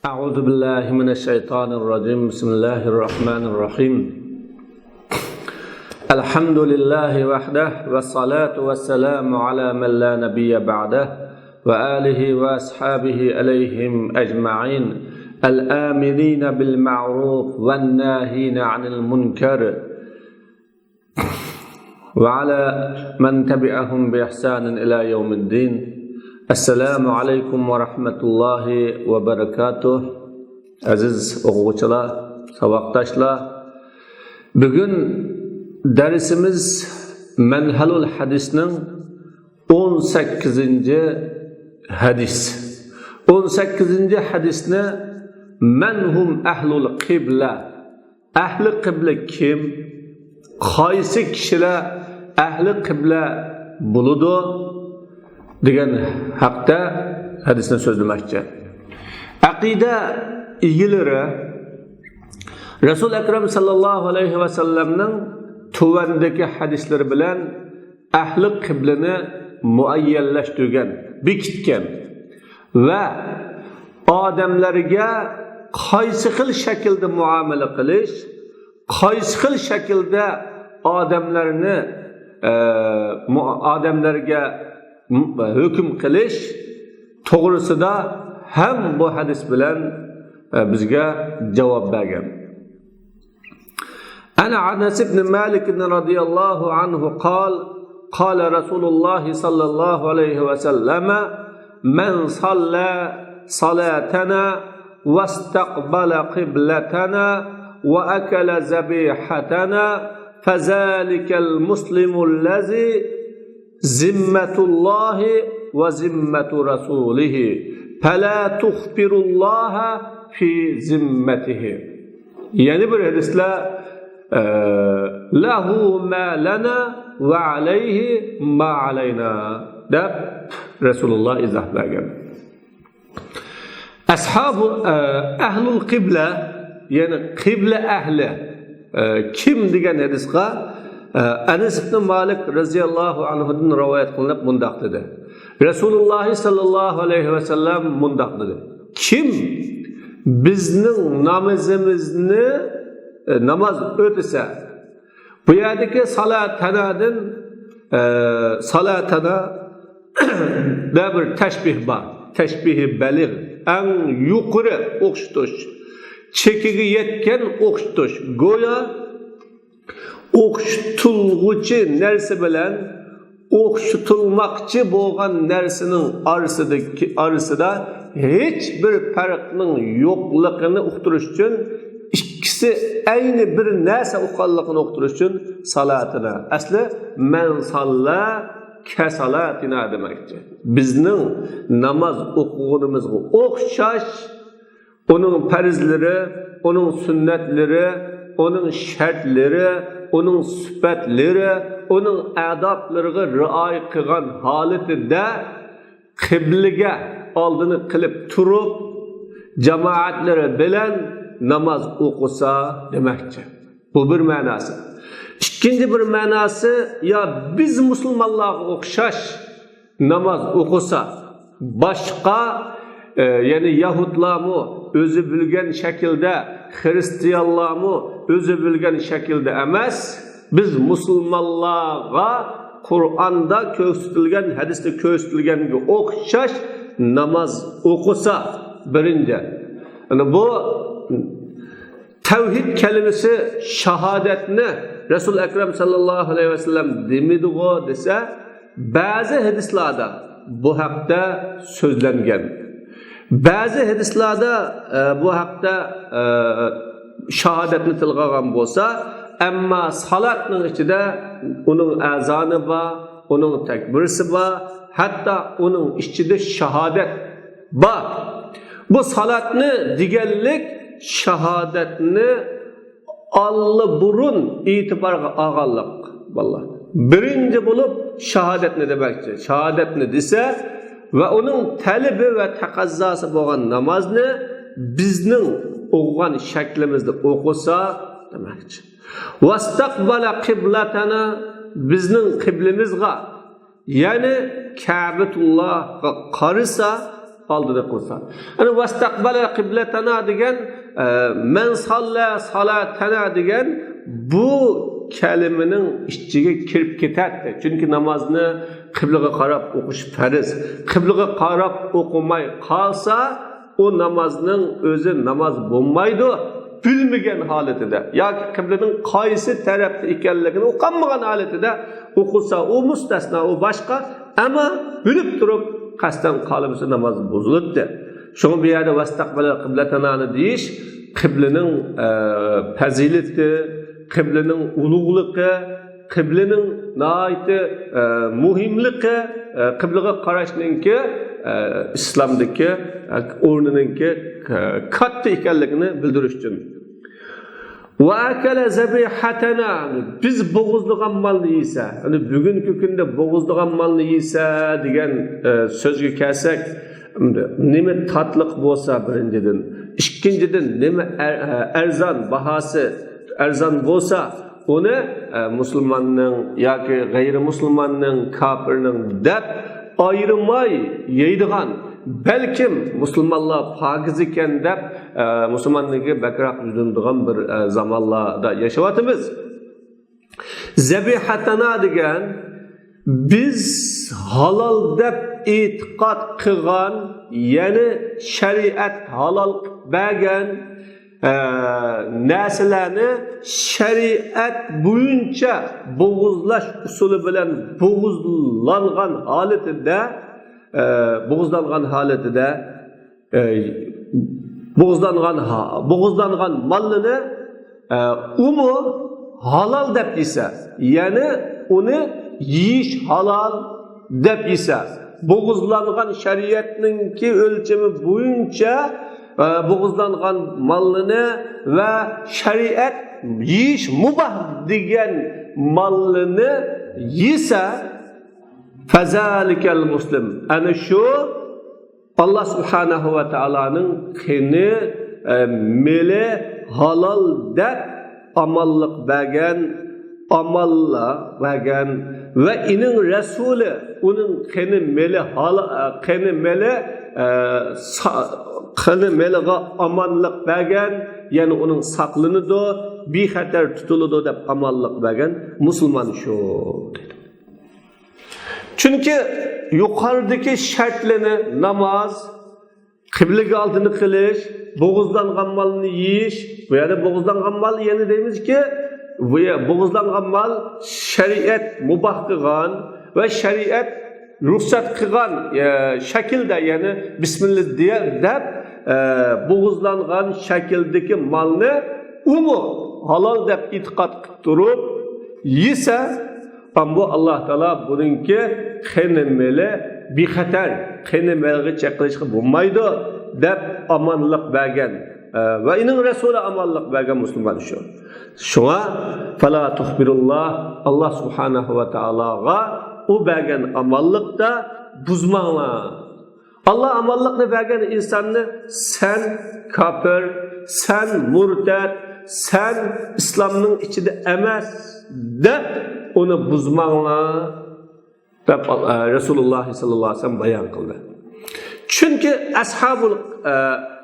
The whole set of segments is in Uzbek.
أعوذ بالله من الشيطان الرجيم بسم الله الرحمن الرحيم الحمد لله وحده والصلاة والسلام على من لا نبي بعده وآله وأصحابه عليهم أجمعين الآمرين بالمعروف والناهين عن المنكر وعلى من تبعهم بإحسان إلى يوم الدين. Assalamu alaykum wa rahmatullahi wa barakatuh. Aziz o'quvchilar, saboqdoshlar, bugun darsimiz Manhalul Hadisning 18-hadis. 18-hadisni manhum ahlul qibla. Ahli qibla kim? Qaysi kishilar ahli qibla bo'ladi degan haqda hadisni so'zlamoqchi. Aqida egilari Rasul akram sallallohu alayhi va sallamning tuvandagi hadislari bilan ahli qiblani muayyanlashtirgan, bekitgan va odamlarga qaysi xil shaklda muomala qilish, qaysi xil shaklda odamlarga hukm qilish to'g'risida ham bu hadis bilan bizga javob bergan. Ana Anas ibn Malik radhiyallohu anhu qala Rasululloh sallallohu alayhi va sallama man salla salatana wastaqbala qiblatana wa akala zabihatana fazalikal muslimul lazi zimmetullahi ve zimmetu rasulihi fela tuhbirullaha fi zimmetihi. Yani bir hadisle lahu ma lana ve aleyhi ma aleyna deb Resulullah izah bergan. Ashabu ahlul qibla, yani qibla ahli kim degan hadisga Anas ibn Malik radhiyallohu anhudan rivoyat qilinib mundaq dedi. Rasululloh sallallohu alayhi va sallam mundaq dedi. Kim bizning namozimizni namoz o'tsa, bu yerdagi salatanadan salatana da bir tashbih bor. Tashbihi baligh, eng yuqori o'qitish, chekiga yetgan o'qitish. Go'yo o'qitulg'uchi narsa bilan o'qitilmoqchi bo'lgan narsaning orasida hech bir farqning yo'qligini uqtirish uchun ikkisi ayni bir narsa o'qanligini uqtirish uchun salatini asli man salla kasalatina demakchi. Bizning namoz o'qig'inimizga o'xshash onun farzlari, onun sunnatlari, onun shartlari, onun sifatlari, onun adablarına rioya qilgan holatida qiblaga oldini qilib turib jamoatlari bilan namoz o'qisa demakchi. Bu bir ma'nosi. Ikkinchi bir ma'nosi, ya biz musulmonlarga o'xshash namoz o'qisa, boshqa yani Yahudlarmi o'zi bilgan shaklda, Hristiyanlarmi o'zi bilgan shaklda emas, biz musulmonlarga Qur'onda ko'rsatilgan, hadisda ko'rsatilganga o'xshash namoz o'qisa birinchi. Yani bu tavhid kalimasi shahodatni Rasul akram sallallohu alayhi vasallam demidi-ku desa, ba'zi hadislarda bu haqda so'zlangan. Ba'zi hadislarda bu haqda shahodatni tilga olgan bo'lsa, ammo salatning ichida uning azoni bor, uning takbirisi bor, hatto uning ichida shahodat bor. Bu salatni deganlik shahodatni burun e'tiborga olganlik. Vallahi birinchi bo'lib shahodatni demakchi. Shahodatni desa va uning talabi va taqozosi bo'lgan namozni bizning o'qigan shaklimizda o'qisa demakchi. Vastaqbala qiblatana bizning qiblimizga, ya'ni Ka'batullohga qarasa oldida qilsa. Ana vastaqbala qiblatana degan men salla salatana degan bu kelimenin ichiga kirib ketadi. Chunki namozni qiblaga qarab o'qish farz. Qiblaga qarab o'qimay qolsa, o namozning o'zi namoz bo'lmaydi. Bilmagan holatida yoki qiblaning qaysi tarafda ekanligini o'qamagan holatida o'qilsa, o mustasno, o boshqa, ammo bilib turib qasddan qolibsa namoz buziladi. Shuni bu yerda vastaqbala qiblatanani deyish qiblaning fazilati, qiblaning ulug'ligi, qiblaning nihoyatda muhimligi, qiblaga qarashninki islomdagi o'rnininki katta ekanligini bildirish uchun. Va akala zabihatana, biz bo'g'izlagan malni yesa, yani bugungi kunda bo'g'izlagan malni yesa degan so'zga kelsak, nima tatliq bo'lsa birinchidan, ikkinchidan nima arzon bahasi arzon bo'lsa, uni musulmonning yoki g'ayrimusulmonning, kofirning deb ayırmay yeydigan, belkim musulmonlar pokiz ekan deb musulmonlarga bakroq yuzlanadigan bir zamonlarda yashayapmiz. Zabihatana degan biz halol deb e'tiqod qilgan, ya'ni shariat halol bergan narsalarni shariat bo'yicha bo'g'izlash usuli bilan bo'g'izlangan holatida bo'g'izlangan malini uni halol deb yesa, ya'ni uni yeyish halol deb yesa, bo'g'izlangan shariatninki o'lchami bo'yicha bo'g'izlangan malini va shariat yeyish mubah degan malini yesa, fazalikal muslim. Ana shu Allah subhanahu va taolaning qini meli halol deb amallik bergan, amalla bergan va ining rasuli uning qini meli meliga amanlık bergen, yani onun saqlanıdı, bexatar tutuludu deb amanlık bergen musulmon şu dedi. Çünkü yukarıdaki şartlarını namaz, kıblege altını kılış, bo'g'izlangan malını yiyish, bu yerda bo'g'izlangan mal yani deymiz ki, bo'g'izlangan mal şariat mubah qilgan ve şariat ruhsat qilgan shaklda, yani bismillah deb bo'g'izlangan shakldagi malni uni halol deb e'tiqod qilib turib yesa, ammo Alloh taolo buningki qinimeli bexatar, qinimeliga chaqirishga bo'lmaydi deb amonlik bergan va ining rasuli amonlik bergan musulmon shu. Shunga fala tuhbirullah, Alloh subhanahu va taologa u bergan amonlikda buzmanglar. Allah amallıkını vergen insanı sen kafir, sen murtad, sen İslam'ın içinde emez de onu buzmağına de Resulullah sallallahu aleyhi ve sellem bayan kıldı. Çünkü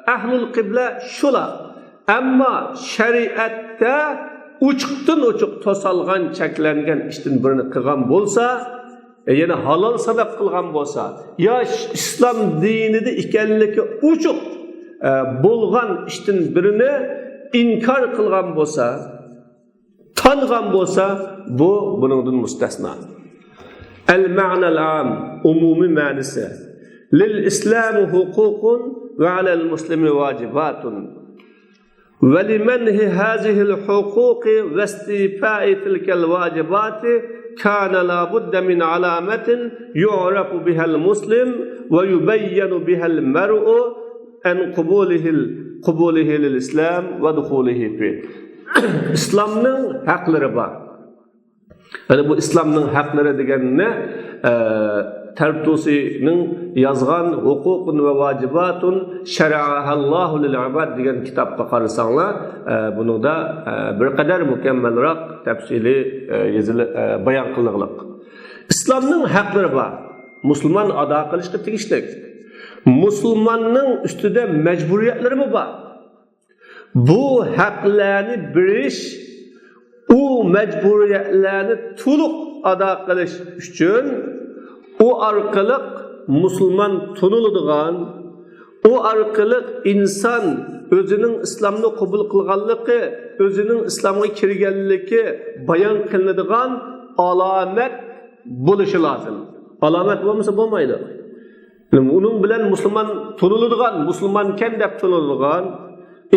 ahlul kıble şula, ama şeriatte uçuktan uçuk tosalgan, çeklengen işten birini kılgan bolsa, yani halal sebep kılgan bolsa, ya İslam dinide ikenliki uçuk bulgan işten birini inkar kılgan bolsa, tanıgan bolsa, bu bunun müstesna. El-ma'na'l am, umumi manisi. Lil-İslamu hukukun ve alel-muslimi vacibatun. Ve limenhi hazihil hukuki ve istifai tilkel vacibati كان لابد من علامة يعرف بها المسلم ويبين بها المرء عن قبوله للإسلام ودخوله فيه. İslam'ın hakları var. Yani bu İslam'ın hakları degenine Tertusi'nin yazgan hukukun ve vacibatun şer'ahallahu lil'ibad degan kitapta qarasanlar, bunu da bir kadar mükemmelroq tafsili bayon qilingan. İslam'ın hakları var. Müslüman ada qilishga tegishli. Müslümanın üstüde mecburiyetleri mi var? Bu haklarını biliş, o mecburiyetlerini tuluk ada kılış üçün, o arkalık Müslüman tunuluduğun, o arkalık insan özünün İslam'ını kabul kılganlığı, özünün İslam'a kirgenliği bayan kılındığı alamet buluşu lazım. Alamet olmasa olmaydı. Onun bilen Müslüman tunuluduğun, Müslüman kendep tunuluduğun,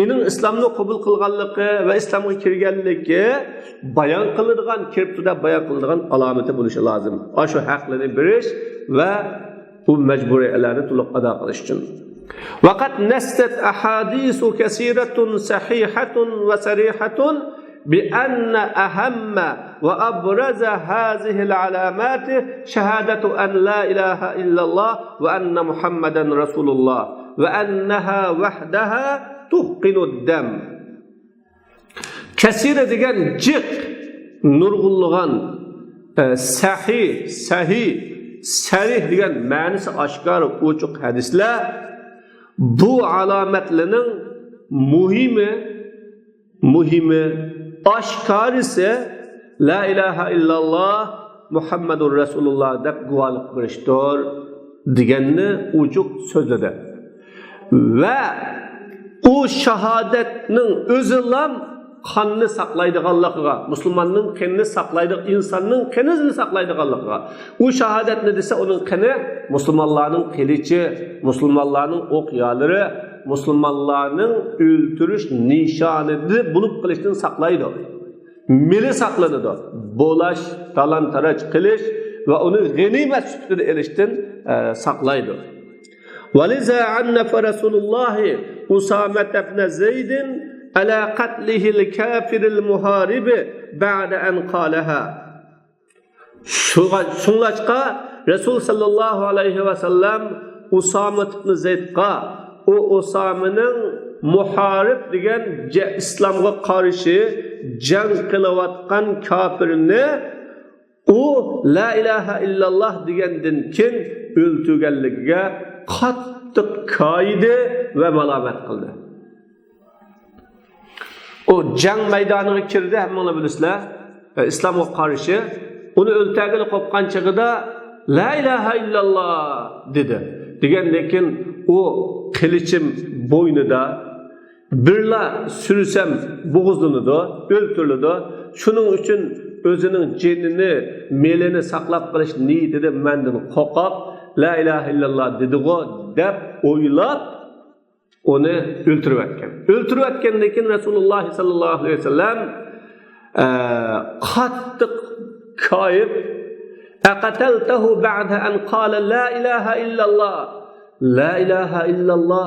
onun İslam'ını kabul kılganlığı ve İslam'a kirgenliği bayan kılındığı, kirptuda bayan kılındığı alameti buluşu lazım. Aşu haklarını biliş ve bu mecburiyetlerini tuluk ada kılış için. وقد نست أحاديث كثيرة صحيحة وصريحة بأن أهم وأبرز هذه العلامات شهادة أن لا إله إلا الله وأن محمدا رسول الله وأنها وحدها تحقن الدم. كثير ديگن جيق نurgulluğan sahih degan ma'nosi oshkor ochiq hadislar bu alametlerinin muhimi oshkorisi la ilaha illalloh Muhammadur Rasululloh deb guvohlik berishdir deganni ochiq so'zladi. Va u shahodatning o'zilam qonni saqlaydiganligiga, musulmonning qonni saqlaydi, insonning qonini saqlaydiganligiga. U shahodatni desa, uning qoni musulmonlarning qilichi, musulmonlarning o'qyolari, musulmonlarning o'ltirish nishonini bo'lib qilishdan saqlaydi. Mili saqlanadi. Bo'lash, talon-taroj qilish va uni g'animat sifatida elishdan saqlaydi. Waliza annafa Rasululloh Usama ibn Zayd على قتله الكافر المحارب بعد أن قالها. Şunlaşqa Resul sallallahu aleyhi ve sellem Usama ibn Zeydqa o Usama'nın muharib degan İslamga qarshi jang qilayotgan kafirini o la ilaha illalloh degandan keyin o'ltirganligiga qattiq qoydi va malomat qildi. O jang maydoniga kirdi, hammalar bilasizlar. İslamga qarshi uni o'ltagili qo'ygan chig'ida la ilaha illalloh dedi. Degandan o qilichim bo'ynida birla sürsem bo'g'izlanadi, o'ltiriladi. Shuning uchun o'zining jinini, melini saqlab qolish niyatida mendan qo'rqib la ilaha illalloh dedi-go deb o'ylab onu öldürüp etken. Öldürüp etken'den keyin Resulullah sallallahu aleyhi ve sellem qattiq kayıp aqataltahu ba'da an qala la ilaha illallah. La ilaha illallah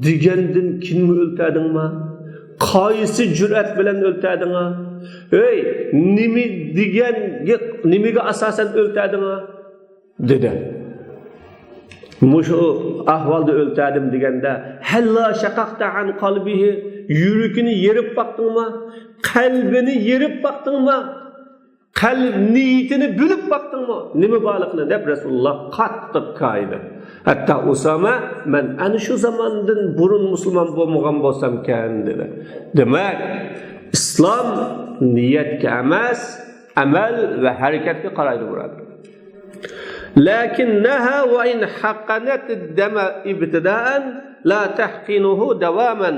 degendin kimni o'ltadingmi? Qaysi jur'at bilan o'ltadingmi? Ey, nimiga asosan o'ltadingmi? dedi. Muşu ahvalda öltədim degəndə Həlla şaqaqta an qalbihi yürükünü yerib baktın mı? Qalbini yerib baktın mı? Qalb niyetini bülüb baktın mı? Nimi balıqlı deb Resulullah qattiq qaydı. Hatta Usama men ana şu zamandan burun musulmon bo'lmagan bo'lsam kan dedi. Demak, İslam niyetga emas, amal ve harekatga qaraydi bo'ladi. لكنها وإن حقنت الدم ابتداء لا تحقنه دواما.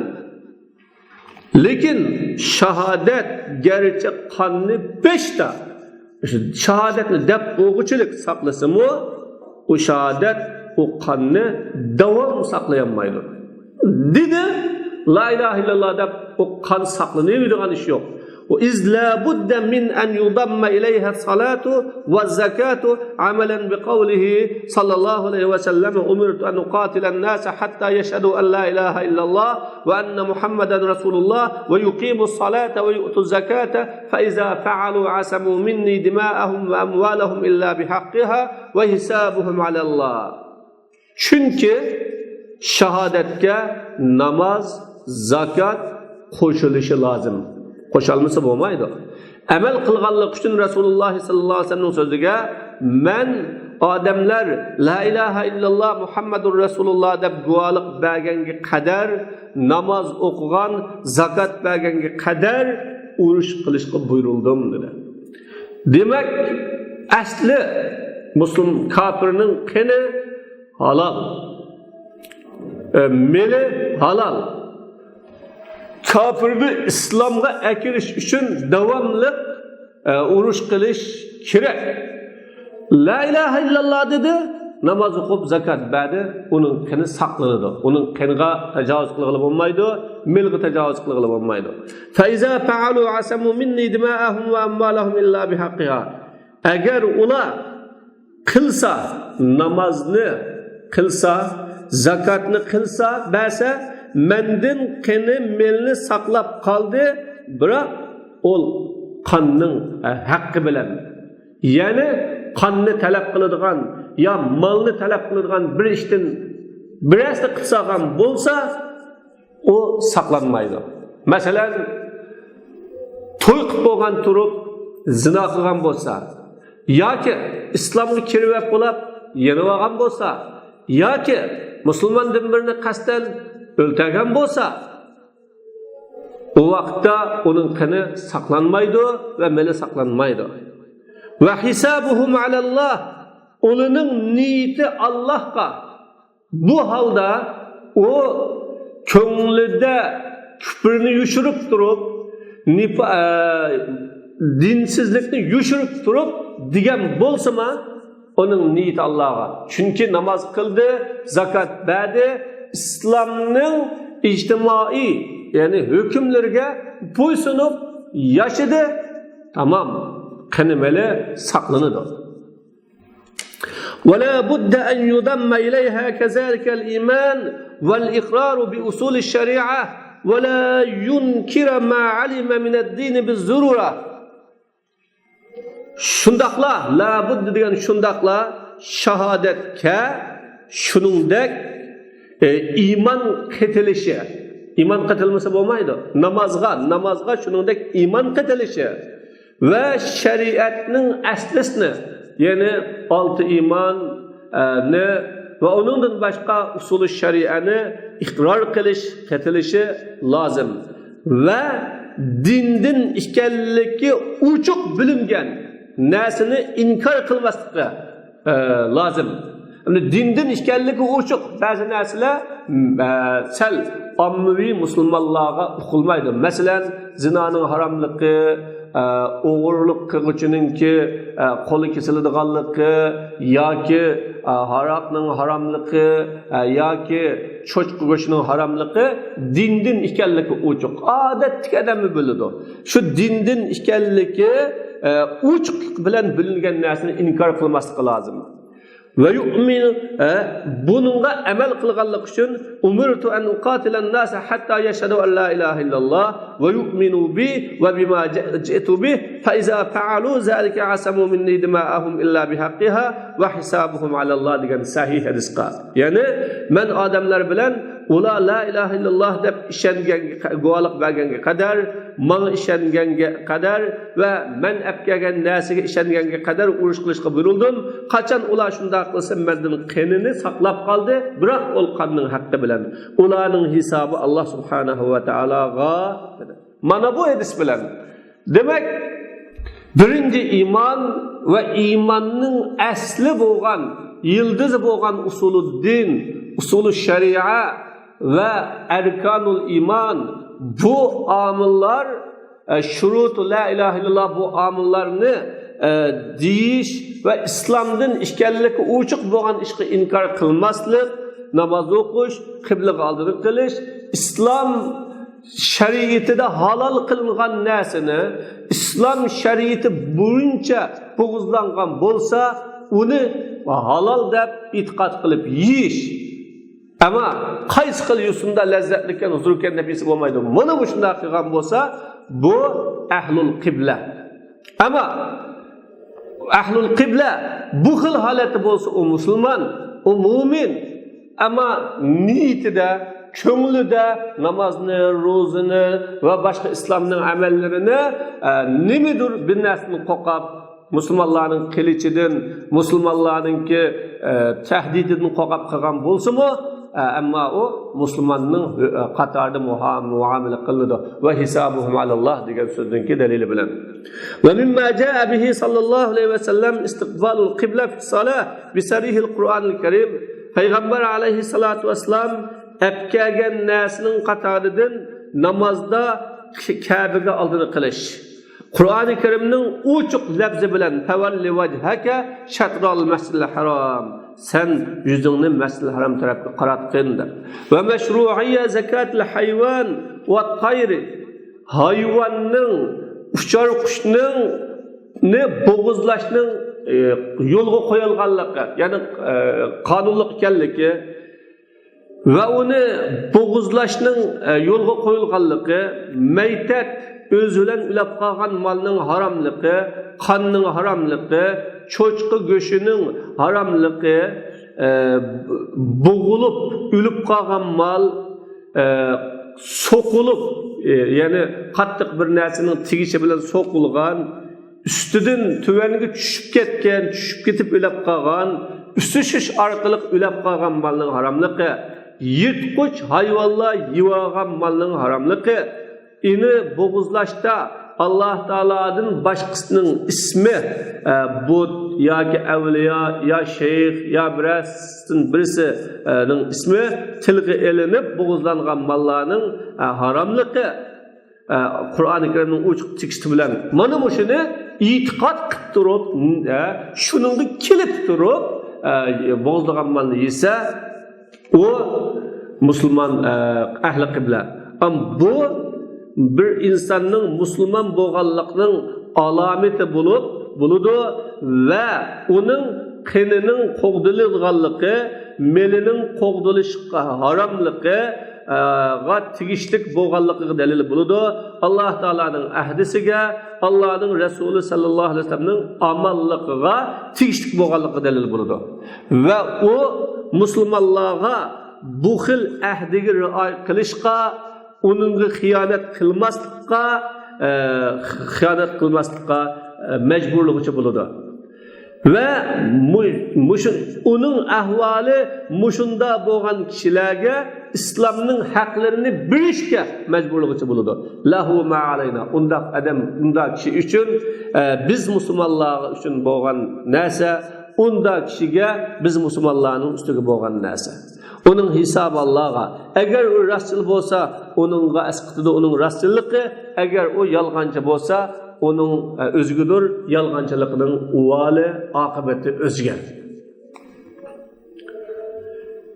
Lekin shahodat gerçi qonni peshta shahodatni deb o'g'uchilik saqlasimi, o shahodat o qonni davom saqlayolmaydi. Dedi, la ilaha illalloh deb o qon saqlanadigan ish yo'q. وإذ لا بد من أن يضم إليها الصلاة والزكاة عملا بقوله صلى الله عليه وسلم أمرت أن أقاتل الناس حتى يشهدوا أن لا إله إلا الله وأن محمدا رسول الله ويقيموا الصلاة ويؤتوا الزكاة فإذا فعلوا عصموا مني دماءهم وأموالهم إلا بحقها وحسابهم على الله. Çünkü şahadetke namaz, zakat qo'shilishi lazım. Qo'shilmasa bo'lmaydi. Amal qilganlik uchun Rasululloh sallallohu alayhi vasallam so'ziga men odamlar la ilaha illalloh Muhammadur Rasululloh deb guvohlik berganga qadar, namoz o'qigan, zakot berganga qadar urush qilishga buyurildim dedi. Demak, asli musulmon kafirning qini halol. Meli halol. Kafirni islomga akirish uchun davomli urush qilish kerak. La ilaha illalloh dedi, namoz o'qib zakot berdi, uning qini saqlanadi. Uning qiniga tajovuz qilg'ili bo'lmaydi, milga tajovuz qilg'ili bo'lmaydi. Fa iza fa'alu asamu minni dima'ahum va amwalahum illa bihaqqiha. Agar ular qilsa, namozni qilsa, zakotni qilsa, bersa, mendan qini milni saqlab qoldi, biroq ol qonning haqqi bilan. Ya'ni qonni talab qiladigan ya malni talab qiladigan bir ishdan birasi qilsagan bo'lsa, o saqlanmaydi. Masalan, to'y qilib bo'lgan turib zina qilgan bo'lsa, yoki islomga kirib bo'lib yenib olgan bo'lsa, yoki musulmondan birini qasddan o'ltirgan bo'lsa, o vaqtda uning qini saqlanmaydi va mali saqlanmaydi. Ve hisabuhum alallah, onun niyeti Allah'a. Bu halda o köngülde küfrünü yuşurup durup, dinsizlikni yuşurup durup digen bolsa mı, onun niyeti Allah'a. Çünkü namaz kıldı, zakat verdi, İslam'ın ictimai yani hükümlerine boysunup yaşadı, tamam. Qanimali saqlanadi. ولا بد أن يضم إليها كذلك الإيمان والإقرار بأصول الشريعة ولا ينكر ما علم من الدين بالضرورة. Şundaqla, la budda degan şundaqla shahodatga shuningdek iymon qetilishi. Iymon qetilmasa bo'lmaydi. Namozga shuningdek iymon qetilishi. Ve şeriatның aslisini, yani altı iman ne ve onundan başka usulü şeriatını ikrar qilish, qetilishi lazım. Ve dindin işkelliki uçuk bilingen nesini inkar kılmaslıkla lazım. Yani dindin işkelliki uçuk bazı nesile sel ammavi musulmonlarga uqilmaydi. Mesela zinanın haramlığı, o'g'irlik qiluvchininki qo'li kesiladiganligi yoki haroqning haromligi yoki cho'chqa go'shtining haromligi dindin ekanligi ochiq. Odatdagi odamni biladi. Shu dindin ekanligi ochiq bilan bilingan narsani inkor qilmaslik lozim. Ve yu'minu bununla amel qilganlik uchun umirtu an uqatilan nas hatta yashhadu an la ilaha illallah ve yu'minu bi ve bima ji'tu bi fa iza fa'alu zalika asamu minni dima'ahum illa bihaqqiha ve hisabuhum ala Allah degan sahih hadisqa. Yani men odamlar bilan ular la ilaha illalloh deb ishongan guvohlik berganga qadar, men ishonganga qadar va men apkagan narsaga ishonganga qadar urush qilishga buyurildim. Qachon ular shunda qilsa mendan qinini saqlab qoldi, biroq ol qonning haqqi bilan. Ularning hisobi Alloh subhanahu va taologa. Mana bu hadis bilan. Demak, birinchi iymon va iymonning asli bo'lgan, yildizi bo'lgan usuluddin, usulü şeria ve erkanul iman bu amillar şurutu la ilahe illallah bu amillarını deyiş ve İslam'dan işgallikki uçuq bo'lgan ishga inkar qilmaslik, namoz o'qish, qiblaga oldinib qilish, islom shariatida halol qilingan narsani islom shariati bo'yicha bo'g'izlangan bo'lsa, uni halol deb e'tiqod qilib yeyish. Ama qaysi qil yusunda lazzatlikan, huzurkan nafisi bo'lmaydi. Mana bu shunday qilgan bo'lsa, bu ahlul qibla. Ama ahlul qibla bu xil holati bo'lsa, o musulmon, o mu'min, ama niyatida, ko'nglida namozni, ro'zini va boshqa islomning amallarini nimadir bir narsani qo'qab musulmonlarning qilichidan, musulmonlarningki tahdididan qo'rqib qolgan bo'lsa-mu, ammo u musulmonning qatorida muomala qiladi va hisobuhum alalloh degan so'zningki dalili bilan. Va mimma jaa bihi sallallohu alayhi va sallam istiqbalul qibla fi salah bi sarihil Qur'onil Karim. Payg'ambar alayhi salatu vassalam apkagan narsaning qatoridan namozda Ka'baga oldini qilish. Qur'oni Karimning ochiq lafzi bilan tavalli vajhaka shatral masjidil harom. Sen yüzünü Mescid-i Haram tarafga qaratqin deb. Va mashru'iyya zakatul hayvan va tayri. Hayvanning, uchar qushning ne bo'g'izlashning yo'lga qo'yilganligi, ya'ni qonunli ekanligi va uni bo'g'izlashning yo'lga qo'yilganligi, maytat o'zi bilan ulab qolgan molning haromligi, qonning haromligi, cho'chqa go'shining haromligi, bo'g'ilib o'lib qolgan mol, so'qilib, ya'ni qattiq bir narsaning tegishi bilan so'qilgan, ustidan tuvaniga tushib ketgan, tushib ketib o'lib qolgan, ustishish orqali o'lib qolgan molning haromligi, yirtqich hayvonlar yevagan molning haromligi, ini bo'g'izlashda Allah Teala'nın başkasının ismi Bud yoki avliyo ya şeyh ya birisinin ismi tilga elinib bo'g'izlangan mollarning haromligi Qur'oni Karimning ochiq teksti bilan mana shuni e'tiqod qilib turib, shuningga kelib turib bo'g'izlagan molni yesa u musulmon ahli qibla. Am bu bir insanın Müslüman bo'lganligining alomati bo'ladi va uning qinining qo'g'dilganligi, melining qo'g'dilishiga haromligi ga tegishlik bo'lganligiga dalil bo'ladi. Alloh taolaning ahdisiga, Allohning Rasuli sallallohu alayhi vasallamning amalligiga tegishlik bo'lganligiga dalil bo'ladi. Va u musulmonlarga bu xil ahdiga rioya qilishga, onunla xiyanat qilmaslikka mecburluğu buludu. Ve onun ahvali muşunda boğan kişilerge İslam'ın haklarını bilişke mecburluğu buludu. Lahu ma'alayna. Unda kişi için biz Müslümanlar için boğan neyse, unda kişiye biz Müslümanların üstüge boğan neyse. Onun hesabı Allah'a. Eğer o rastçıl olsa, onunla eskıtıda onun rastçılığı, eğer o yalgancı olsa, onun özgüdür, yalgancılığının uvali, akıbeti özgen.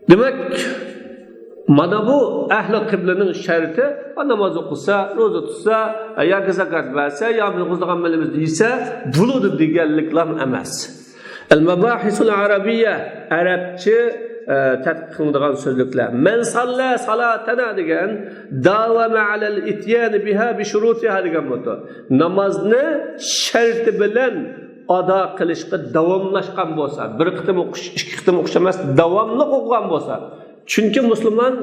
Demek, mana bu ehli kıblenin şeriti, namaz okusa, roza tutsa, ya zakat verse, ya bir amelimiz değilse, buludur diğerlikler emez. El-Mebahisul Arabiye, Arapçı, tadqiq qilinadigan so'zliklar. Men salla salatana degan davama alal ityan biha bi shurutiha degan bo'ldi. Namozni sharti bilan ado qilishga davomlashgan bo'lsa, bir qitim o'qish, ikki qitim o'qish emas, davomli o'qigan bo'lsa. Chunki musulmon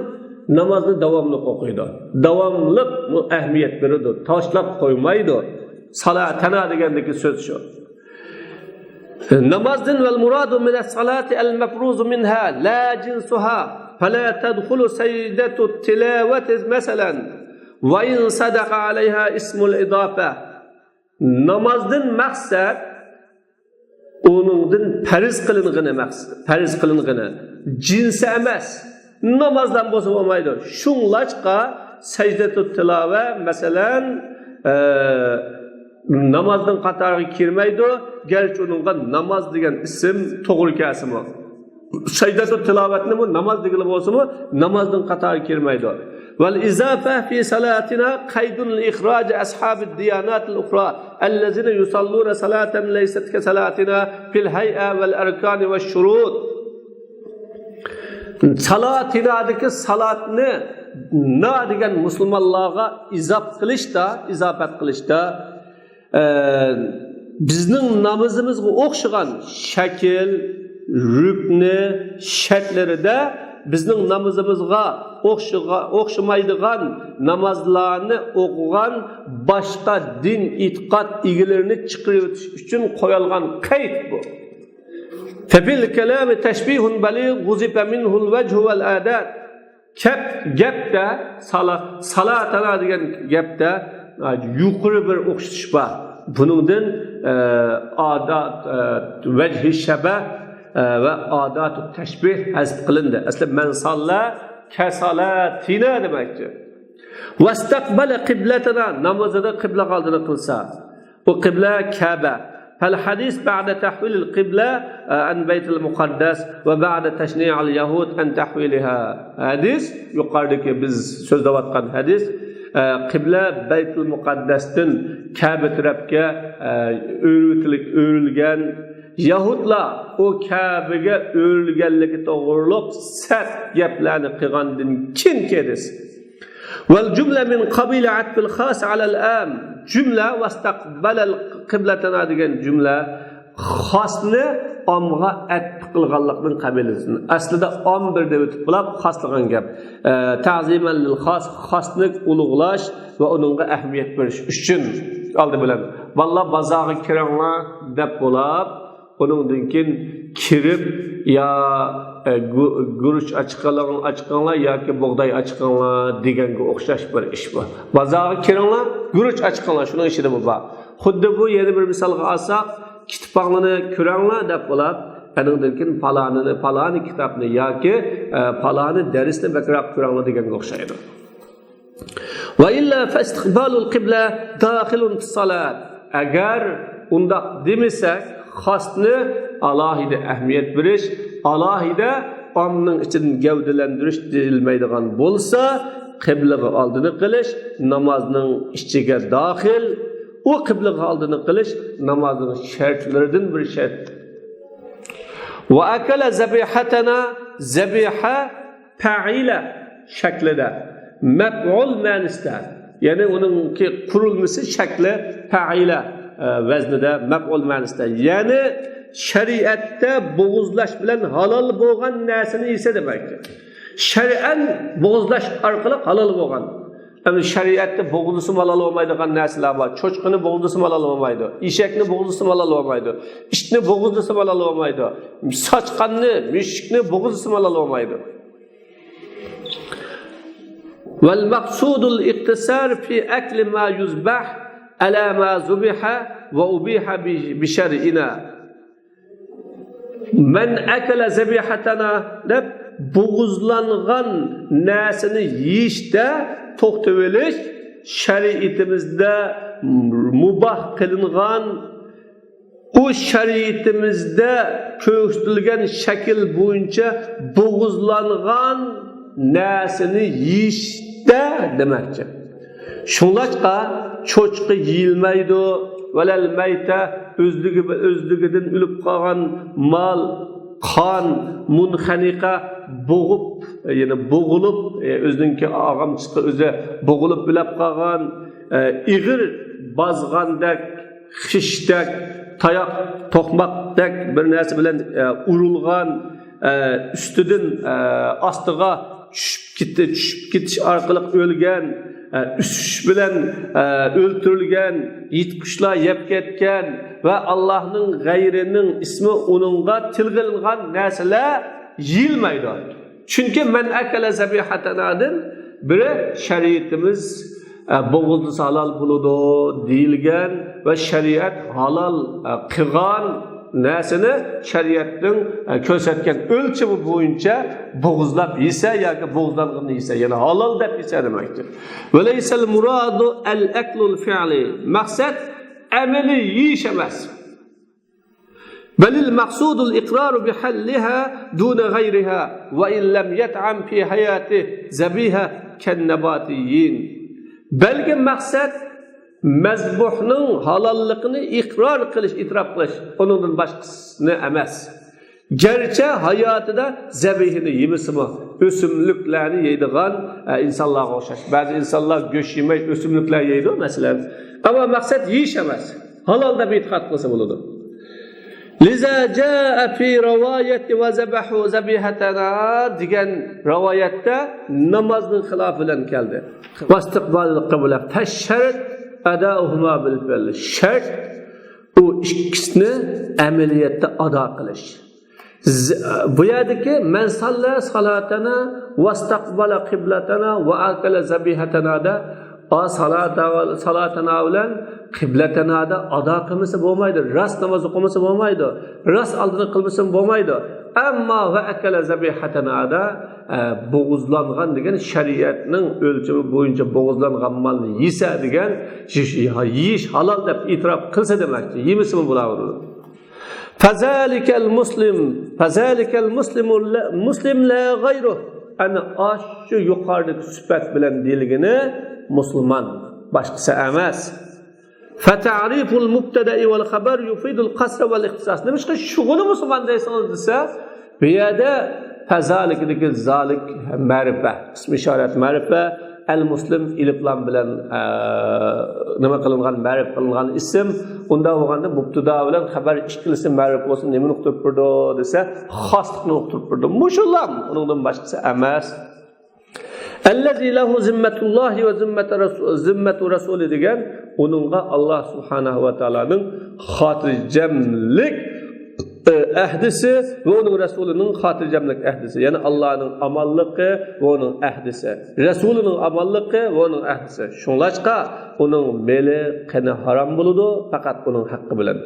namozni davomli o'qiydi. Davomli ahamiyat beradi, tashlab qo'ymaydi. Salatana degandagi so'z shu. Namazdan vel muradu min as-salati al-mafruzu minha la jinsuha fala tadkhulu sajdatu tilawati masalan wa in sadaqa alayha ismul idafa. Namazdan maqsad onundan farz qilingani jinsi emas. Namazdan bo'lsa bo'lmaydi. Shunlashqa sajdatu tilava masalan namazdan qatoriga kirmaydi. Gerçi onunla namaz degan isim to'g'ri kelsin. Sajdatu tilovatni bu namoz degili bo'lsa-mu, namozdan qatori kirmaydi. Val izafa fi salatina qaydun li ikhraj ashabi diyanat al-ukhra allazina yusalluna salatan laysat ka salatina fil hay'a val arkan vash shurut. Salatinadagi salatni na degan musulmonlarga izofat qilishda bizning namozimizga o'xshagan shakl, rukni, shartlarida bizning namozimizga o'xshamaydigan namozlarni o'qigan boshqa din e'tiqod egalarini chiqarib o'tish uchun qo'yilgan qayd bu. Fil kalami tashbihun baligh g'uzifa minhu al-wajh wal adat. Gapda salatana degan gapda yuqori bir o'xshatish bor. Buningdan odat vajhi shabah va odat tashbih hazb qilindi. Asli man salla kasalatina demakdir. Vastaqbala qiblatana namozida qibla oldini qilsa, bu qibla Ka'ba. فالحديث بعد تحويل القبلة عن بيت المقدس وبعد تشنيع اليهود عن تحويلها حديث يقارك biz so'zlayotgan hadis qibla Baytul Muqaddasdan Ka'ba tarafga o'rilgan Yahudlar o Ka'baga o'rilganligi to'g'riliq sat gaplarni qilgandan keyin kedis. والجملة من قبيل عطف الخاص على العام جملة واستقبل القبلة degan jumla xosni omga attiq qilganlikning qabilisin. Aslida om bir deb o'tib qolib xosligan gap. Ta'ziman lil xos, xosni ulug'lash va uningga ahamiyat berish uchun oldi bilan. Vallah bozorga kiranglar deb bo'lib, uningdan keyin kirib ya guruch açıqanlar yoki bug'doy açıqanlar deganga o'xshash bir ish bu. Bozorga kiringlar, guruch açıqanlar shuning ichida bu bor. Xuddi bu yana bir misolga olsak, kitoblarni ko'ranglar deb bo'lib, aningdan keyin palani kitobni yoki palani darsni bakroq ko'ranglar deganga o'xshaydi. Va illa fastiqbalul qibla daxilun fi salat. Agar unda demasak, xosni alohida ahamiyat berish, alohida omning ichini gavdalantirish deyilmaydigan bo'lsa, qiblaga oldini qilish namozning ichiga daxil, o qiblaga oldini qilish namozning shartlaridan bir shart. Va akala zabihatana zabiha fa'ila shaklida maf'ul ma'nosida, ya'ni uningki qurilmasi shakli fa'ila vaznida maf'ul ma'nosida, ya'ni shariatda bo'g'izlash bilan halol bo'lgan narsani yesa demakdir. Shar'an bo'g'izlash orqali halol bo'lgan. Ama shariatda bo'g'izlisi halol bo'lmaydigan narsalar bor. Cho'chqini bo'g'izlisi halol bo'lmaydi. Eshakni bo'g'izlisi halol bo'lmaydi. Itni bo'g'izlisi halol bo'lmaydi. Sochqanni, mushukni bo'g'izlisi halol bo'lmaydi. Val maqsudul iqtisar fi akli ma yuzbah ala ma zubiha va ubiha bi shar'ina. Men akala zabihatana deb bo'g'izlangan narsani yeyishda to'xtavelish shariatimizda mubah qilingan, o shariatimizda ko'rsatilgan shakl bo'yicha bo'g'izlangan narsani yeyishda demakdir. Shunlashqa cho'chqa yeyilmaydi. Valal mayta o'zligidan o'lib qolgan mol, qon, munxaniqa bo'g'ib, ya'ni bo'g'ilib, o'ziningki og'amchiqi o'zi bo'g'ilib o'lib qolgan, ig'ir bozg'andak, xishdak, tayoq, to'qmoqdak bir narsa bilan urilgan, ustidan ostiga tushib ketish orqali o'lgan, üsüş bilen öldürülgen, yitqishlar yeb ketgan ve Allah'ın gayrinin ismi onunla tilgilgan narsalar yeyilmaydi. Çünkü men akala zabihatanadın biri şeriatimiz bo'g'izlisi halol bo'ladi deyilgan ve şeriat halol qilgan narsani shariatning ko'rsatgan o'lchami bo'yicha bo'g'izlab yesa yoki bo'g'izlanganini yesa, ya'ni halol deb yesa demakdir. Valaysal muradu al-aklul fi'li. Maqsad amaliy yeyish emas. Balil maqsudul iqraru bihalliha duna ghayriha va in lam yat'am fi hayati zabiha kan nabatiyin. Balki maqsad mazbuhning halolligini iqror qilish, e'tirof qilish, uningdan boshqasini emas. Gerçi hayotida zabihini yemisimi, o'simliklarni yeydigan insonlarga o'xshash. Ba'zi insonlar go'sht yemay o'simliklar yeydi, masalan. Ama maqsad yeyish emas. Halol deb e'tiqod qilsa bo'ladi. Liza jaa fi riwayati va zabahu zabihatana degan rivoyatda namozning xilofi bilan keldi. Vastiqbalil qibla fashart adauhuma bil fi'l. Shart u ikkisini amaliyotda ado qilish. Bu yerdagi men salla salatana vastaqbala qiblatana va akala zabihatana da salatana bilan qiblatanada ado qilmasa bo'lmaydi. Ras namoz o'qimasa bo'lmaydi. Ras oldini qilmasa bo'lmaydi. Ammo va akala zabihatanada bo'g'izlangan degan shariatning o'lchami bo'yicha bo'g'izlangan molni yesa degan yeyish halol deb e'tirof qilsa demakchi. Yemasa bo'laveradi. Fazalikal muslim la g'ayru. Ana shu yuqoridagi sifat bilan deyilgani musulmon, boshqasi emas. Fata'riful mubtada'i wal xabar yufidul qasr wal ixtisas. Nimishqa shug'uli musulmon deysangiz desa, bu yerda fazalikdagi zalik ma'rifa, ism ishorat ma'rifa, al muslim iliflam bilan nima qilingan ma'rif qilingan ism, unda bo'lganda mubtada bilan xabar ikkilisi ma'rif bo'lsin, nima nuqtab turdi desa, xoslikni nuqtab turdi. Mushulam, undan boshqasi emas. Allazi lahu zimmatullohi va zimmatu rasuli degan uningga Alloh subhanahu va taolaning xotirjamlik ahdisi va uning rasulining xotirjamlik ahdisi, ya'ni Allohning amonligi va uning ahdisi, rasulining amonligi va uning ahdisi. Shunlashqa uning meli qani harom bo'ladi faqat uning haqqi bilan.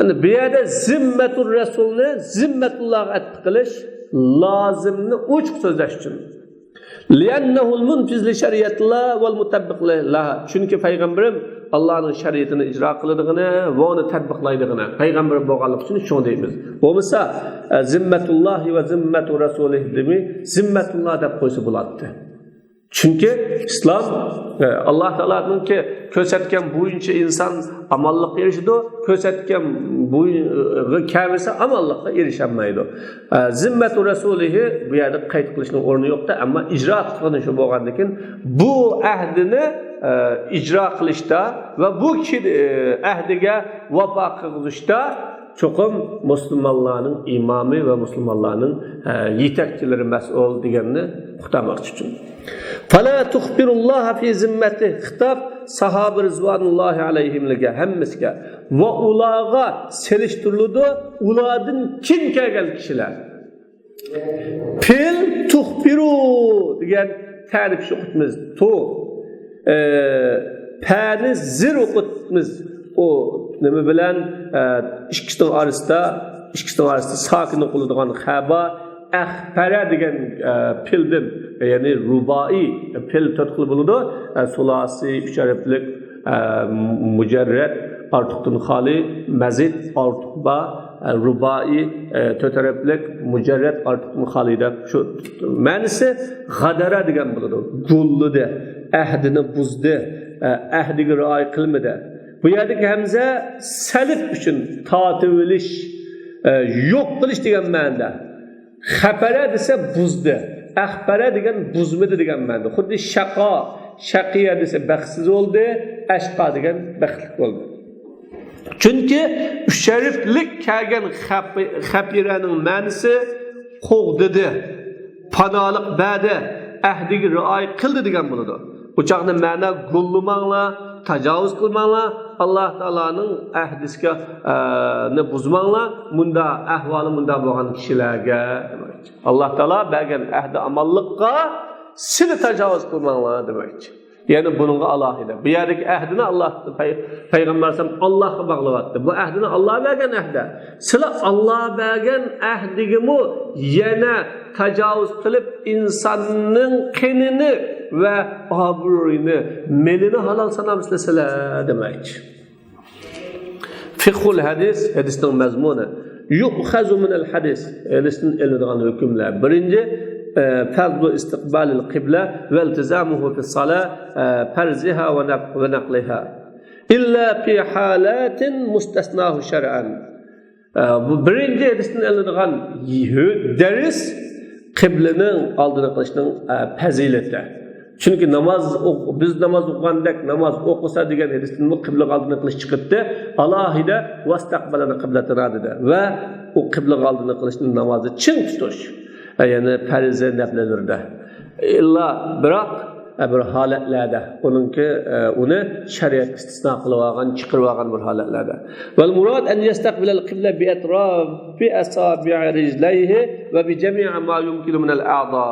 Endi bu yerda zimmatur rasulni zimmatullohga atf qilish lozimni ochiq so'zlash uchun. Li'annahul munfiz li shariatillah wal mutabbiq laha. Chunki payg'ambarim Allohning shariatini ijro qiladiganini va uni tatbiqlaydiganini payg'ambar bo'lganligi uchun shuni deymiz. Bo'lmasa zimmatulloh va zimmatu rasulih demi zimmatulloh deb qo'ysa bo'ladi. Chunki islom Alloh taoloning ko'rsatgan bo'yicha inson amallikqa erishadi, ko'rsatgan bo'yiga kelmasa amallikqa erisholmaydi. Zimmatu rasulihi bu yerda qayd qilishning o'rni yo'qda, ammo ijro qilinishi bo'lgandan keyin bu ahdini ijro qilishda va bu ahdiga vafo qilishda cho'qim musulmonlarning imomi va musulmonlarning yetakchilari mas'ul deganni uqtamoqchi uchun. Fala tukhbirulloha fi zimmati xitob sahoba rizvanullohi alayhimlarga hammasiga va ularga selishtirildi, ulardan kim kelgan kishilar. Fil tukhbiru degan ta'rif o'qitmiz. Pani zir o'qitmiz. O nima bilan ikkisining orasida sokin o'qiladigan xaba akhbara degan pildan, ya'ni rubai pil to'tqil bo'ladi. Sulasi, uch harflik, mujarrad, ortiqdan xoli, mazid, ortiq ba, rubai, to'rt harflik, mujarrad, ortiqdan xoli deb shu ma'nosi g'adara degan bo'ladi. Gullidi, ahdini buzdi, ahdiga rioya qilmadi. Bu yerdagi hamza salib uchun tortib olish, yo'q qilish degan ma'noda. Xafara desa buzdi, axbara degan buzmadi degan ma'noda. Xuddi shaqiya desa baxtsiz bo'ldi, ashqa degan baxtli bo'ldi. Chunki uch harflik kelgan xafiraning ma'nosi qo'g'didi, panolik berdi, ahdiga rioya qildi degan bo'ladi. Bu chaqni ma'no gullumanglar, tajovuz qilmanglar, Alloh taolaning ahdisiga ne buzmanglar, bunda ahvoli bunda bo'lgan kishilarga demakchi. Alloh taolo bergan ahdi amallikqa sizni tajovuz qilmanglar demakchi. Ya'ni buningga alohida. Bu yerdagi ahdini Alloh payg'ambar Allohga bog'layapti. Bu ahdini Alloh bergan ahdi. Sizlar Alloh bergan ahdigimi yana tajovuz qilib insonning qinini ve obro'yini, melini halal sanamsizlar demakchi. Fiqhul hadis, hadisning mazmuni. Yu'khazu min al-hadis, hadisning iladigan hukmlar. Birinchi fardu istiqbalil qibla ve iltizamuhu fi salat, farziha ve naqliha. İlla fi halatin mustasnahu şer'an. Bu birinchi hadisning iladigan ders qiblaning oldini qilishning fazilati. Çünkü biz namaz o'qigandek namaz o'qisa degan hadisdan qibla oldini qilish chiqibdi. Alohida vastaqbalana qiblatan dedi va u qibla oldini qilishni namozni chin tutish. Ya'ni farz nafllarda. İlla biroq bir holatlarda uni shariat istisno qilib olgan, chiqarib olgan bir holatlarda. Val murad an yastaqbil al-qibla bi atrafi asabi' rijlayhi va bi jami' ma yumkinu min al-a'dha.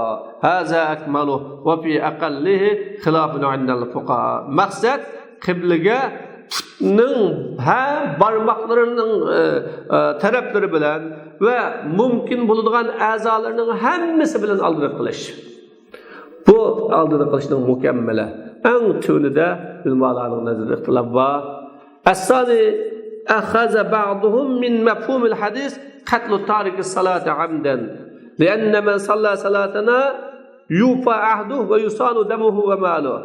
Haza akmalu va fi aqallihi khilafun 'inda al-fuqaha. Maqsad qiblaga putning barmoqlarining taraflari bilan va mumkin bo'ladigan a'zolarning hammasi bilan oldini qilish. Bu aldığını kılışının mükemmele. En tünüde ilmalarının nazarı ihtilaf var. Es-sani ahaza ba'duhum min mefhumil hadis katlu tariki salati amden. Lianne men salla salatena yufa ahduh ve yusanu demuhu ve maluh.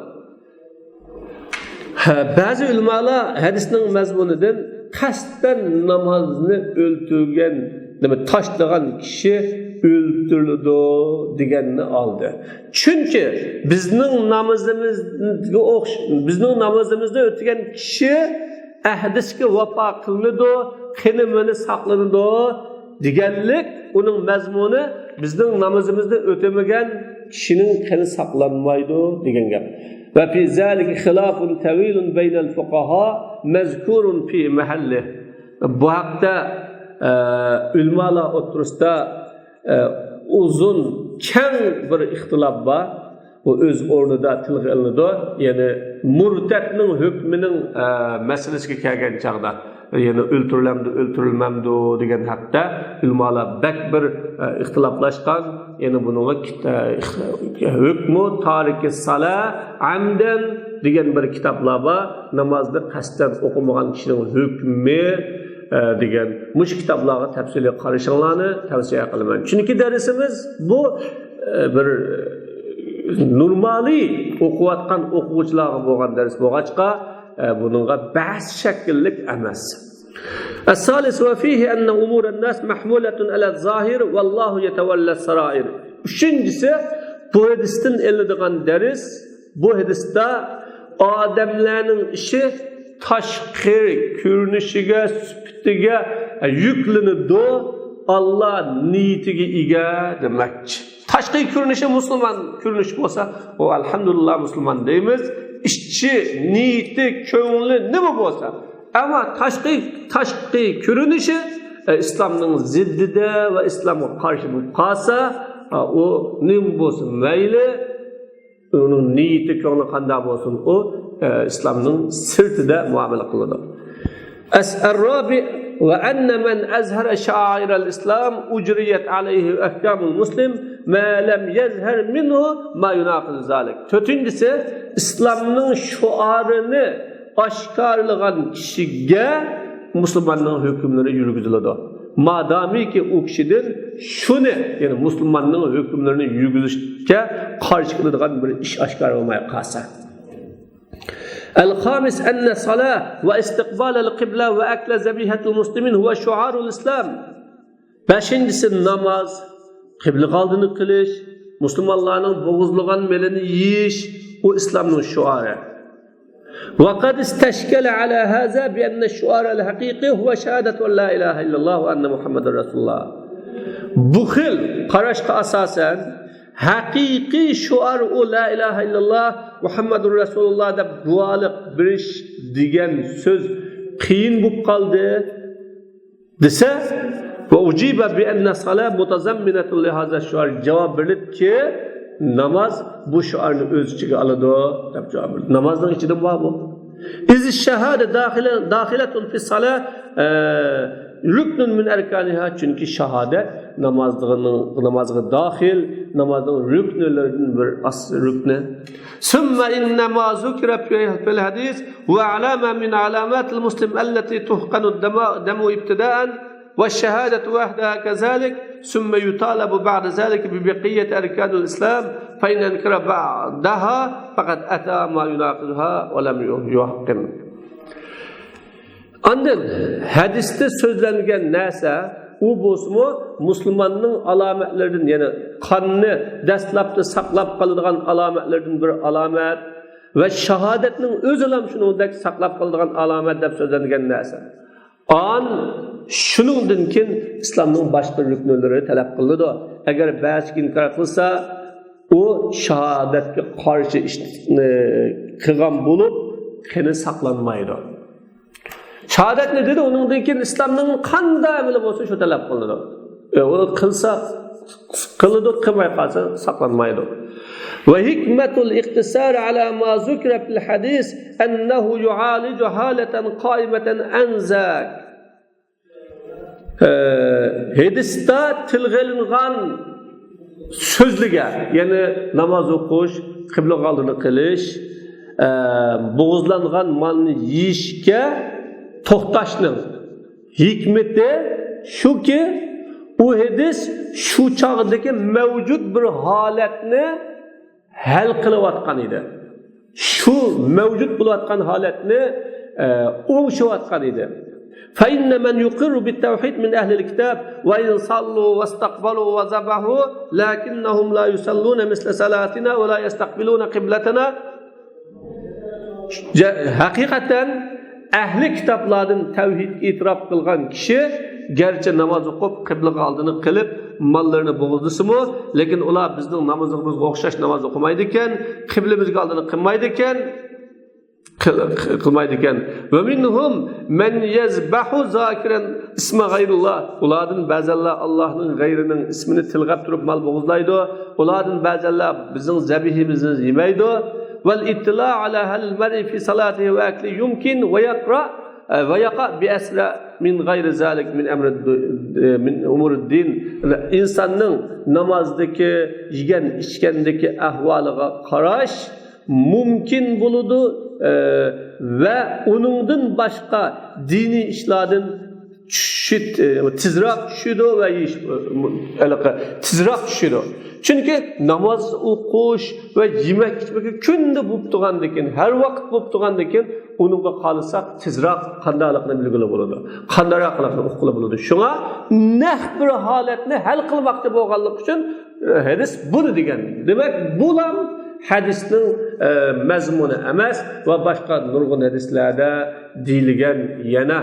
Bazı ilmalar hadisinin mezmunidan kasten namazını öldürgen, taşlagan kişi öldürüldü deganni oldi. Çünkü bizning namozimizda o'tgan kishi ahdisga vafo qiladi, qinimini saqlanadi deganlik uning mazmuni bizning namozimizda o'tamagan kishining qini saqlanmaydi degan gap. Va fi zalika khilafun tawilun baynal fuqaha mazkurun fi mahallihi. Bu haqda ulamalar o'rtasida uzun, keng bir ixtilof var. Bu öz o'rnida tilga ilinadi. Ya'ni murtadning hukmining masalasiga kelgan chaqda, ya'ni o'ltirilamdi, o'ltirilmamdi degan haqda ulamalar bak bir ixtiloflashgan. Ya'ni buning hukmu tariki sala amdan degan bir kitoblar bor. Namozni qasddan o'qimagan kishining hukmi degan mush kitoblarga tafsili qarashinglarni tavsiya qilaman. Chunki darsimiz bu bir normali o'qiyotgan o'quvchilarga bo'lgan dars bo'lg'achqa buningga bahs shakllik emas. الثالث وفيه أن أمور الناس محمولة على الظاهر والله يتولى السرائر. Üçüncüsü bu hadisten elediğin ders, bu hadiste adamların işi tashqi ko'rinishiga, sifatiga yuklanadi, Allah niyatiga ega demakchi. Tashqi ko'rinishi musulmon ko'rinish bo'lsa, o alhamdulillah musulmon deymiz. Ichki niyati, ko'ngli nima bo'lsa, ammo tashqi ko'rinishi islomning ziddida va islomga qarshi bo'lsa, o nim bo'lsin mayli, uning niyati, ko'ngli qanday bo'lsin, o İslam'ın sırtında muamele kılınır. Es-Rabi ve enne men azhara şa'airel İslam ucriyet aleyhi ahkamul muslim ma lem yazhar minhu ma yunaqid zalik. Dördüncüsü İslam'ın şuarını aşkarlagan kişiye Müslümanların hükümleri yürgüzülüdür. Madami ki o kişiden şunu, yani Müslümanların hükümlerini yürgüzüşke karşı kıldıgan bir iş aşkar olmaya kalsa. الخامس أن الصلاة واستقبال القبلة وأكل ذبيحة المسلمين هو شعار الإسلام. Beşincisi namaz, kıble kaldığını kılış, Müslümanların boğuzluğun melini yiyiş, o İslam'ın şuarı. وقد استشكل على هذا بأن الشعار الحقيقي هو شهادة لا إله إلا الله وأن محمد رسول الله. Bu xil qarashqa asasen hakiki şuar o la ilahe illallah Muhammedur Resulullah deb dualık biriş degan söz qiyin bo'lib qoldi desa ve uciba bi anna salat mutazamminatun li hadha şuar javob berilibki namaz bu şuarni o'z ichiga oladi deb javob berildi. Namazning ichida bor bu. İz şahade dahiletun fi salat rüknün min erkaniha, çünkü şahadet namazga dahil, namazın rüknlerinden bir asl rüknü. Sümme inne ma zukira fil hadis ve alama min alamatil muslim allati tuhqanu demu ibtidaan ve şehadetu vahdaha kezalik sümme yutalabu ba'da zalik bi baqiyati erkanil islam fe in enkara ba'daha fakat ata ma yunaqiduha ve lem yuhaqqin. Andın hadiste sözlengen neyse o bozma Müslümanın alametlerinden, yani qonni dastlabda saqlab qoladigan alomatlardan bir alomat va shahodatning o'zi ham shuningdek saqlab qoladigan alomat deb so'zlangan narsa. Shuningdan keyin islomning boshqa ruknlari talab qiladi. Agar ba'zi inkor qilsa, u shahodatga qarshi ishni qilgan bo'lib, qini saqlanmaydi. Shahodat ne dedi? Onundan keyin islomning qanday amali bo'lsa shu talab qilinadi. U qilsa qiladi, qilmay qolsa saqlanmaydi. Ve hikmetul iktisar ala ma zukra fil hadis ennehu yu'alicu haleten qaimeten enzak. Hadisda tilg'ilingan sözlüge, yani namaz okuş, kıble kaldığını kılış, boğuzlangan malını yiyişke toxtaşның hikmeti şu ki o hadis şu çağdaki mevcut bir haletini hal kılıvatkan idi. Şu mevcut bulatkan haletini oğuşuvatkan idi. فَإِنَّ مَنْ يُقِرُّ بِالتَّوْحِيدِ مِنْ أَهْلِ الْكِتَابِ وَإِنْ صَلُّوا وَاسْتَقْبَلُوا وَذَبَحُوا لَكِنَّهُمْ لَا يُصَلُّونَ مِثْلَ صَلَاتِنَا وَلَا يَسْتَقْبِلُونَ قِبْلَتَنَا. Hakikaten ehli kitaplardan tevhid itiraf kılgan kişi gerçi namaz okup kıble kaldığını kılıp mallarını boğuldысы mı? Lekin ular bizning namazımızga o'xshash namoz o'qimaydikan, qiblimizga oldini qilmaydikan, ve minhum men yazbahu zakiran isma gayrullah. Ulardan ba'zanlar Allohning gayrinin ismini tilgab turib mal bo'g'izlaydi. Ulardan ba'zanlar bizning zabihimizni yemaydi. Vel ittila ala hal mar'i fi salatihi ve akli yumkin ve yaqra ve yaqa bi asra min gayri zalik min umuruddin. İnsanın namazdaki, yiyen içkendeki ahvalıga qarash mümkün buludu ve onundan başka dini işlerden tizrak düşüdü ve tizrak düşüdü. Çünkü namaz okuş ve yemek içmek günde bulup her vakit bulup onunla kalırsak tizrak kandalıkını bilgili buludu. Kandalıkını okulu buludu. Şuna neh bir haletini hal kılmakta boğallık için hadis bunu diyen. Demek bulam hadisning mazmuni emas ve başka nurgun hadislerde deyilgen yana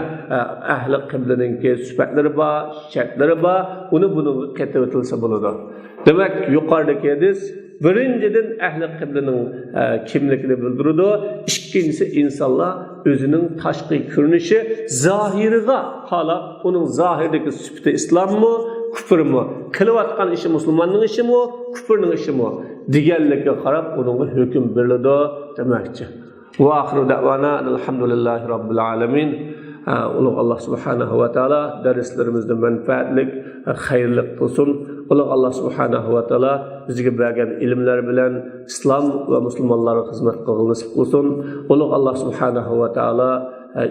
ahli qiblaninki sifatları var, şartları var, bunu qetib buludu. Demek yukarıdaki hadis birinciden ahli qiblaning kimligini bildirdi, ikkinchisi insonlar o'zining tashqi ko'rinishi zahiriga qarab, uning zahirdagi sifati islommi, kufrmi, qilayotgan ishi musulmonning ishimi, kufrning ishimi deganlikka qarab unga hukm beriladi demakchi. Va axiru da'vana alhamdulillahi robbil alamin. Ulug' Allah subhanahu va taala darslarimizni manfaatlik, xayrli qilsin. Ulug' Allah subhanahu va taala bizga bergan ilmlar bilan islom va musulmonlarga xizmat qilishni nasib qilsin. Ulug' Allah subhanahu va taala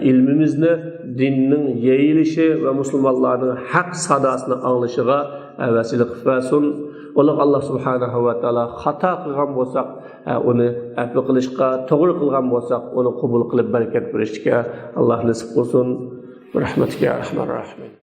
ilmimizni dinning yayilishi va musulmonlarning haq sadosini anglashiga vasila qilsin. Ulug' Allah subhanahu va taala xato qilgan bo'lsak, uni afv qilishga, to'g'ri qilgan bo'lsak, uni qabul qilib barakat berishga Alloh nasib qilsin. Rahmatga rahmanir rahim.